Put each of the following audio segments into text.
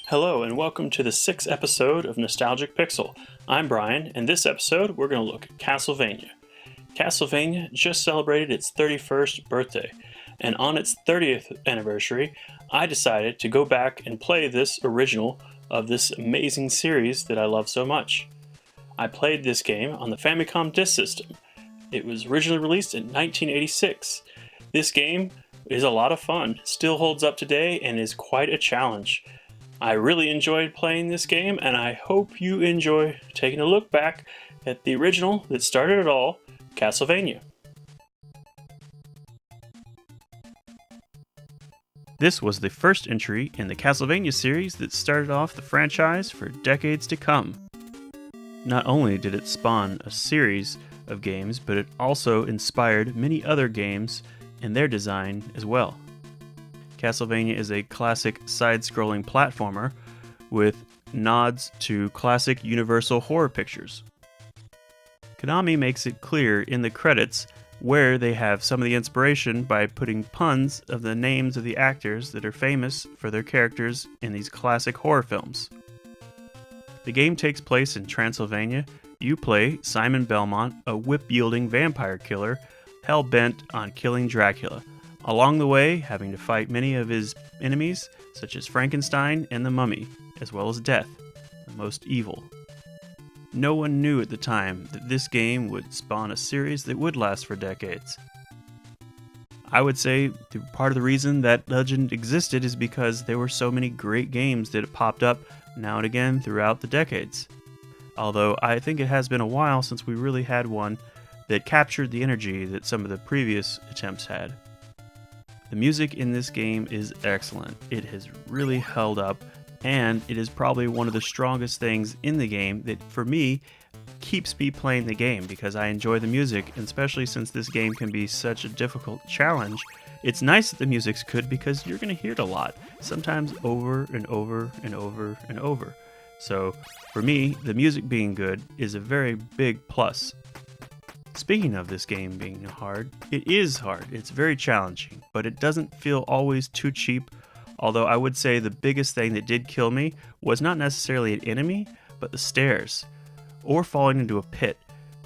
Hello and welcome to the 6th episode of Nostalgic Pixel. I'm Brian, and this episode we're going to look at Castlevania. Castlevania just celebrated its 31st birthday, and on its 30th anniversary, I decided to go back and play this original of this amazing series that I love so much. I played this game on the Famicom Disk System. It was originally released in 1986. This game is a lot of fun, still holds up today, and is quite a challenge. I really enjoyed playing this game, and I hope you enjoy taking a look back at the original that started it all, Castlevania. This was the first entry in the Castlevania series that started off the franchise for decades to come. Not only did it spawn a series of games, but it also inspired many other games in their design as well. Castlevania is a classic side-scrolling platformer with nods to classic Universal horror pictures. Konami makes it clear in the credits where they have some of the inspiration by putting puns of the names of the actors that are famous for their characters in these classic horror films. The game takes place in Transylvania. You play Simon Belmont, a whip-wielding vampire killer hell-bent on killing Dracula. Along the way, having to fight many of his enemies, such as Frankenstein and the Mummy, as well as Death, the most evil. No one knew at the time that this game would spawn a series that would last for decades. I would say part of the reason that legend existed is because there were so many great games that popped up now and again throughout the decades. Although I think it has been a while since we really had one that captured the energy that some of the previous attempts had. The music in this game is excellent. It has really held up, and it is probably one of the strongest things in the game that, for me, keeps me playing the game because I enjoy the music, and especially since this game can be such a difficult challenge. It's nice that the music's good because you're going to hear it a lot, sometimes over and over and over and over. So, for me, the music being good is a very big plus. Speaking of this game being hard, it is hard. It's very challenging, but it doesn't feel always too cheap, although I would say the biggest thing that did kill me was not necessarily an enemy, but the stairs, or falling into a pit.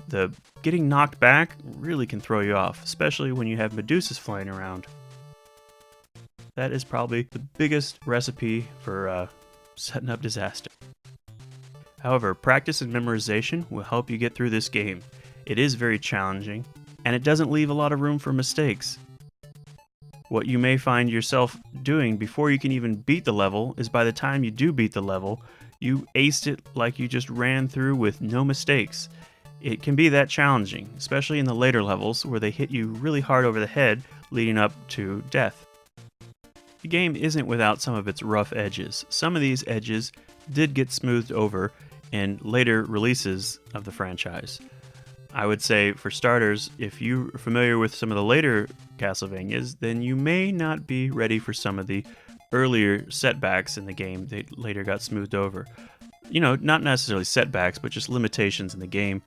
The getting knocked back really can throw you off, especially when you have Medusas flying around. That is probably the biggest recipe for setting up disaster. However, practice and memorization will help you get through this game. It is very challenging, and it doesn't leave a lot of room for mistakes. What you may find yourself doing before you can even beat the level is by the time you do beat the level, you aced it like you just ran through with no mistakes. It can be that challenging, especially in the later levels where they hit you really hard over the head leading up to death. The game isn't without some of its rough edges. Some of these edges did get smoothed over in later releases of the franchise. I would say, for starters, if you're familiar with some of the later Castlevanias, then you may not be ready for some of the earlier setbacks in the game that later got smoothed over. You know, not necessarily setbacks, but just limitations in the game.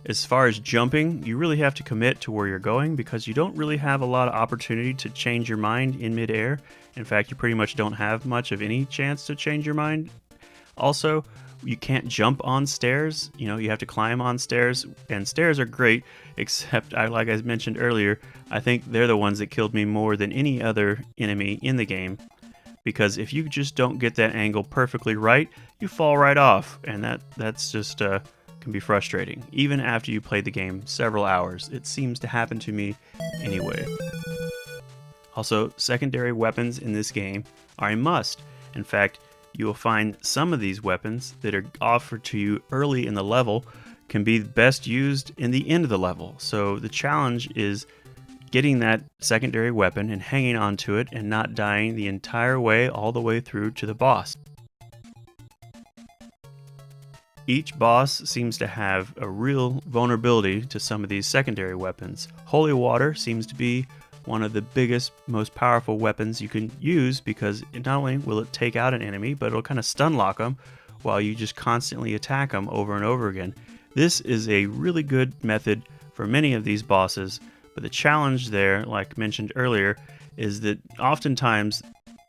As far as jumping, you really have to commit to where you're going because you don't really have a lot of opportunity to change your mind in midair. In fact, you pretty much don't have much of any chance to change your mind. Also, you can't jump on stairs, you have to climb on stairs, and stairs are great, except, like I mentioned earlier, I think they're the ones that killed me more than any other enemy in the game, because if you just don't get that angle perfectly right, you fall right off, and that's just can be frustrating. Even after you played the game several hours, it seems to happen to me anyway. Also, secondary weapons in this game are a must. In fact, you will find some of these weapons that are offered to you early in the level can be best used in the end of the level. So the challenge is getting that secondary weapon and hanging on to it and not dying the entire way all the way through to the boss. Each boss seems to have a real vulnerability to some of these secondary weapons. Holy water seems to be one of the biggest, most powerful weapons you can use because not only will it take out an enemy, but it'll kind of stun lock them while you just constantly attack them over and over again. This is a really good method for many of these bosses, but the challenge there, like mentioned earlier, is that oftentimes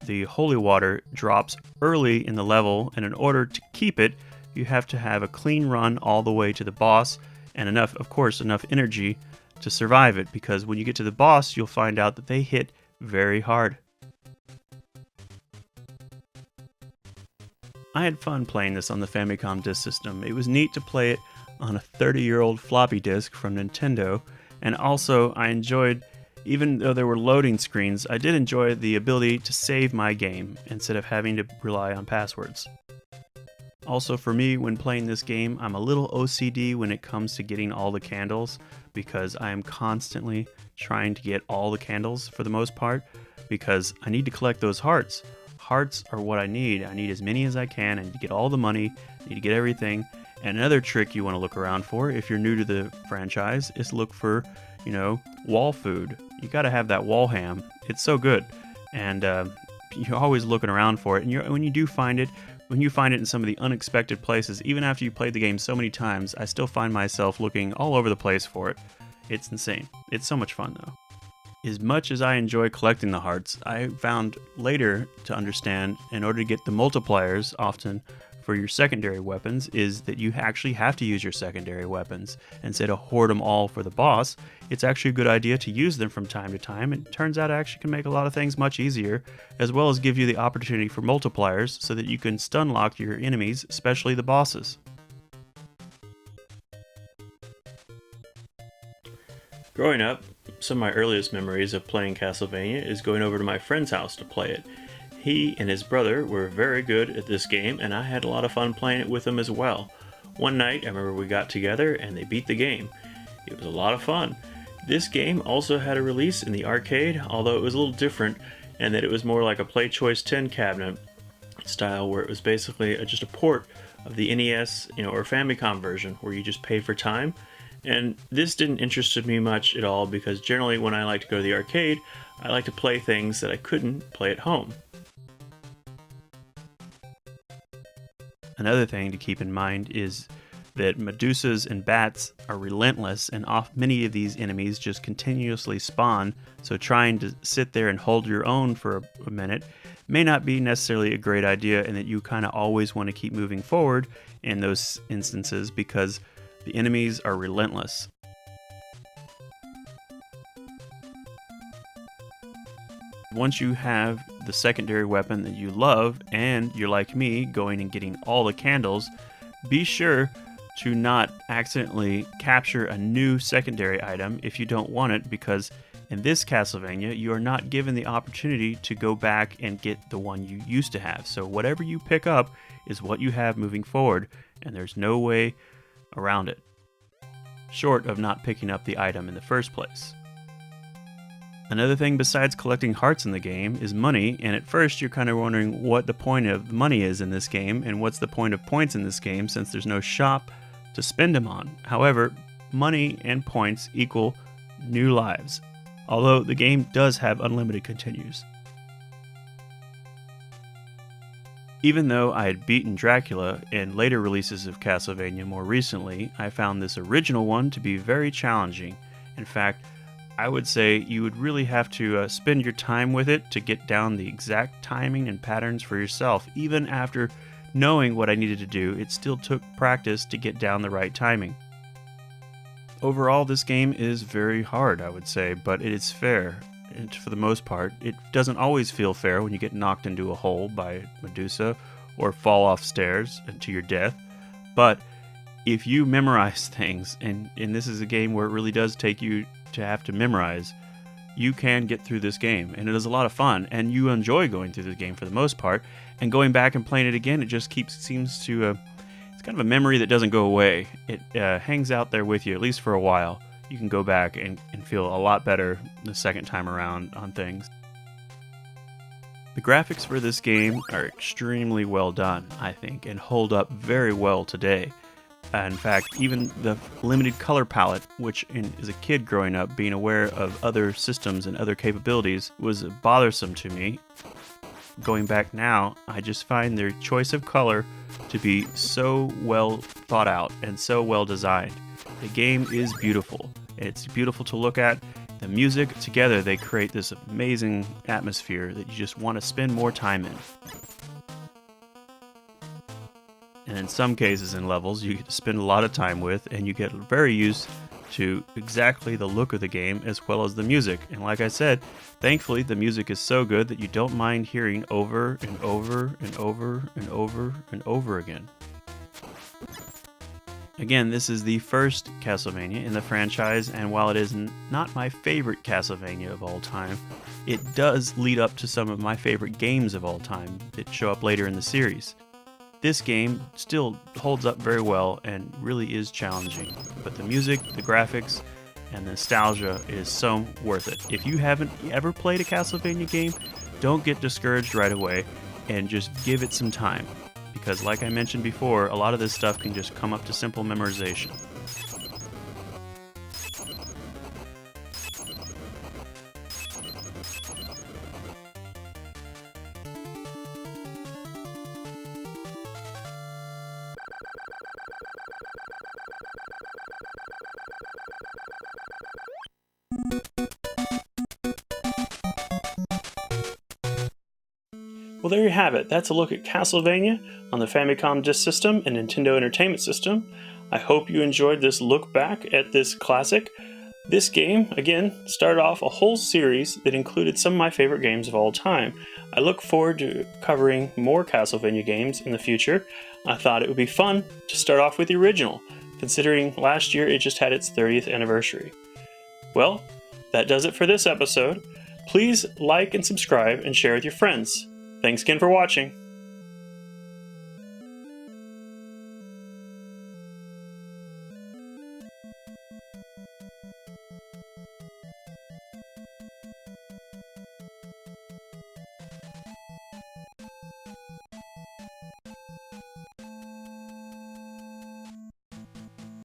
the holy water drops early in the level, and in order to keep it, you have to have a clean run all the way to the boss, and enough energy to survive it, because when you get to the boss, you'll find out that they hit very hard. I had fun playing this on the Famicom Disk System. It was neat to play it on a 30-year-old floppy disk from Nintendo, and also I enjoyed, even though there were loading screens, I did enjoy the ability to save my game instead of having to rely on passwords. Also for me, when playing this game, I'm a little OCD when it comes to getting all the candles, because I am constantly trying to get all the candles for the most part, because I need to collect those hearts. Hearts are what I need. I need as many as I can. I need to get all the money. I need to get everything. And another trick you want to look around for, if you're new to the franchise, is look for, wall food. You got to have that wall ham. It's so good. And you're always looking around for it. And when you do find it, when you find it in some of the unexpected places, even after you played the game so many times, I still find myself looking all over the place for it. It's insane. It's so much fun, though. As much as I enjoy collecting the hearts, I found later to understand, in order to get the multipliers often for your secondary weapons, is that you actually have to use your secondary weapons. Instead of hoard them all for the boss, it's actually a good idea to use them from time to time. It turns out it actually can make a lot of things much easier, as well as give you the opportunity for multipliers so that you can stun lock your enemies, especially the bosses. Growing up, some of my earliest memories of playing Castlevania is going over to my friend's house to play it. He and his brother were very good at this game, and I had a lot of fun playing it with them as well. One night, I remember we got together and they beat the game. It was a lot of fun. This game also had a release in the arcade, although it was a little different, and that it was more like a Play Choice 10 cabinet style, where it was basically just a port of the NES, or Famicom version, where you just paid for time. And this didn't interest me much at all, because generally when I like to go to the arcade, I like to play things that I couldn't play at home. Another thing to keep in mind is that Medusas and bats are relentless, and many of these enemies just continuously spawn, so trying to sit there and hold your own for a minute may not be necessarily a great idea, and that you kind of always want to keep moving forward in those instances, because the enemies are relentless. Once you have the secondary weapon that you love, and you're like me, going and getting all the candles, be sure to not accidentally capture a new secondary item if you don't want it, because in this Castlevania, you are not given the opportunity to go back and get the one you used to have. So whatever you pick up is what you have moving forward, and there's no way around it, short of not picking up the item in the first place. Another thing besides collecting hearts in the game is money, and at first you're kind of wondering what the point of money is in this game, and what's the point of points in this game since there's no shop to spend them on. However, money and points equal new lives, although the game does have unlimited continues. Even though I had beaten Dracula in later releases of Castlevania more recently, I found this original one to be very challenging. In fact, I would say you would really have to spend your time with it to get down the exact timing and patterns for yourself. Even after knowing what I needed to do, it still took practice to get down the right timing. Overall, this game is very hard, I would say, but it is fair. And for the most part, it doesn't always feel fair when you get knocked into a hole by Medusa or fall off stairs to your death. But if you memorize things, and this is a game where it really does take you to have to memorize, you can get through this game, and it is a lot of fun, and you enjoy going through the game for the most part. And going back and playing it again, it just seems to it's kind of a memory that doesn't go away. It hangs out there with you, at least for a while. You can go back and feel a lot better the second time around on things. The graphics for this game are extremely well done, I think, and hold up very well today. In fact, even the limited color palette, which as a kid growing up, being aware of other systems and other capabilities, was bothersome to me. Going back now, I just find their choice of color to be so well thought out and so well designed. The game is beautiful. It's beautiful to look at. the music, together they create this amazing atmosphere that you just want to spend more time in. And in some cases in levels, you get to spend a lot of time with, and you get very used to exactly the look of the game as well as the music. And like I said, thankfully the music is so good that you don't mind hearing over and over and over and over and over again. Again, this is the first Castlevania in the franchise, and while it is not my favorite Castlevania of all time, it does lead up to some of my favorite games of all time that show up later in the series. This game still holds up very well and really is challenging, but the music, the graphics, and the nostalgia is so worth it. If you haven't ever played a Castlevania game, don't get discouraged right away and just give it some time. Because like I mentioned before, a lot of this stuff can just come up to simple memorization. Well, there you have it. That's a look at Castlevania on the Famicom Disk System and Nintendo Entertainment System. I hope you enjoyed this look back at this classic. This game, again, started off a whole series that included some of my favorite games of all time. I look forward to covering more Castlevania games in the future. I thought it would be fun to start off with the original, considering last year it just had its 30th anniversary. Well, that does it for this episode. Please like and subscribe and share with your friends. Thanks again for watching.